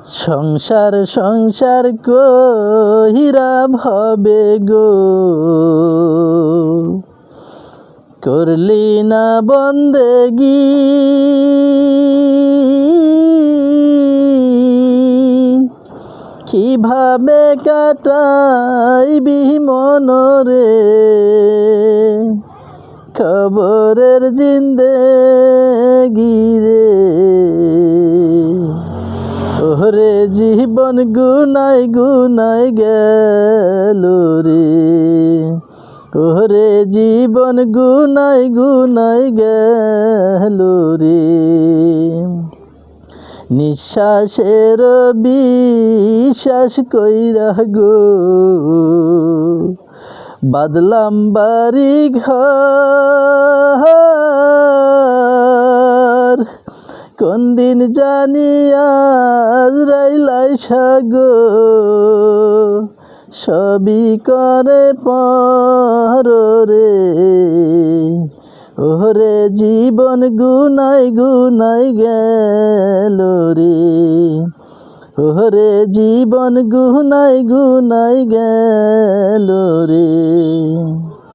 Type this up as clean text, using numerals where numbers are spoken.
সংসার সংসার কহিরা ভবে গো, করলি না বন্দেগি। কিভাবে কাটাইবি মনরে কবরের জিন্দেগি রে। ওরে জীবন গুনাই গুনাই গেল রে, ওরে জীবন গুনাই গুনাই গেল রে। নিঃশ্বাসের বিশ্বাস কইরা গো, বাদলাম বাড়ি ঘর। কোন দিন জানি আজরাইল গো, সবই করে পরে। ওরে জীবন গুনাই গুনাই গেল রে, ওরে জীবন গুনাই গুনাই গেল রে।